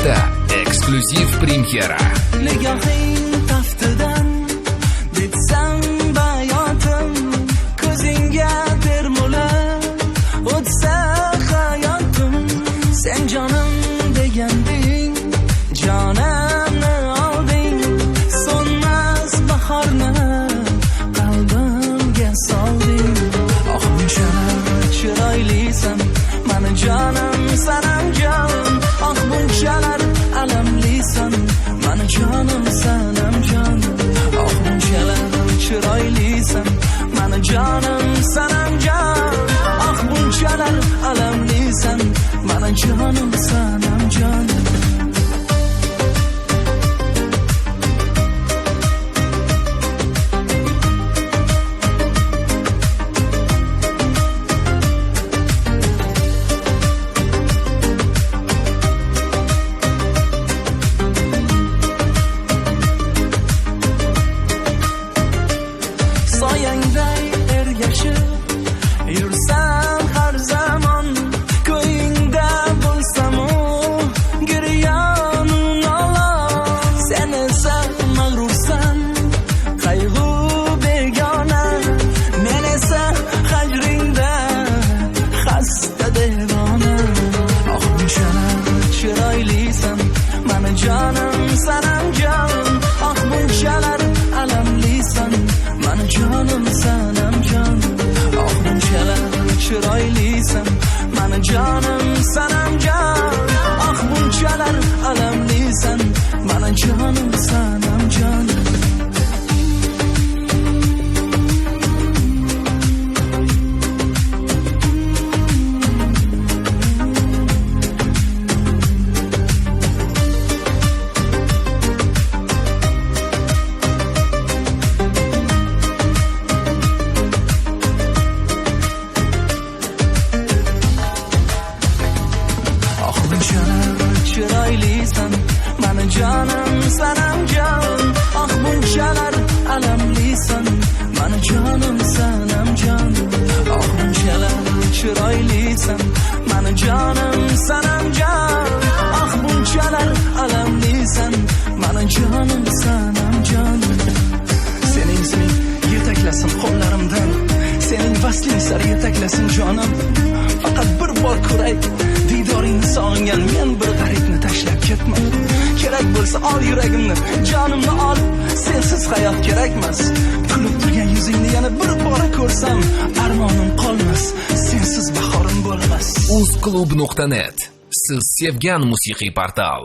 Toshkentda eksklyuziv premyera. Nigohing taftidan detsam bayotim, ko'zingga termulib o'tsa hayotim. Sen jonim deganding, jonimni olding, so'nmas bahorni qalbimga solding. Oh bunchalar chiroylisan, mani jonim sanam jon. Oh bunchalar alamlisan, mani jonim sanam jon. Oh bunchalar chiroylisan, mani jonim sanam jon. Oh bunchalar alamlisan, mani jonim sanam jon. Soyangday ergashib yursam har zamon, ko'yingda bo'lsam-u giryonu nolon. Sen esa mag'rursan, qayg'u begona, men esa hajringda xasta devona. Oh bunchalar chiroylisan, mani jonim sanam jon. Oh bunchalar alamlisan, mani jonim sanam jon. Oh bunchalar chiroylisan, mani jonim sanam jon. Oh bunchalar alamlisan, mani jonim sanam jon. Chiroylisan, mani jonim sanam jon. Oh bunchalar alamlisan, mani jonim sanam jon. Oh bunchalar chiroylisan, mani jonim sanam jon. Oh bunchalar alamlisan, mani jonim sanam jon. Sening isming yetaklasin qo'llarimdan, sening vasling sari yetaklasin jonim. Faqat bir bor ko'ray, diydoringni sog'ingan men bir g'aribni tashlab ketma. Kerak bo'lsa ol yuragimni, jonimni ol, sensiz hayot kerakmas. Kulib turgan yuzingni yana bir bor ko'rsam, armonim qolmas, sensiz bahorim bo'lmas. Uzclub.net, siz sevgan musiqiy portal.